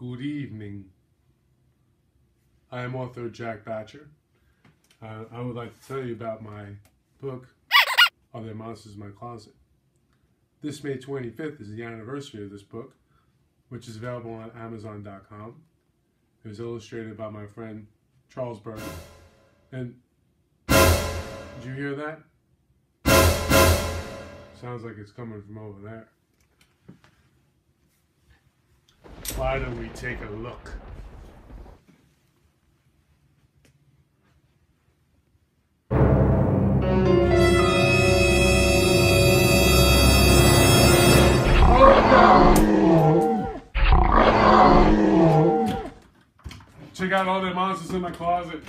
Good evening. I am author Jack Batcher. I would like to tell you about my book, Are There Monsters in My Closet? This May 25th is the anniversary of this book, which is available on Amazon.com. It was illustrated by my friend Charles Berger. And did you hear that? Sounds like it's coming from over there. Why don't we take a look? Check out all the monsters in my closet.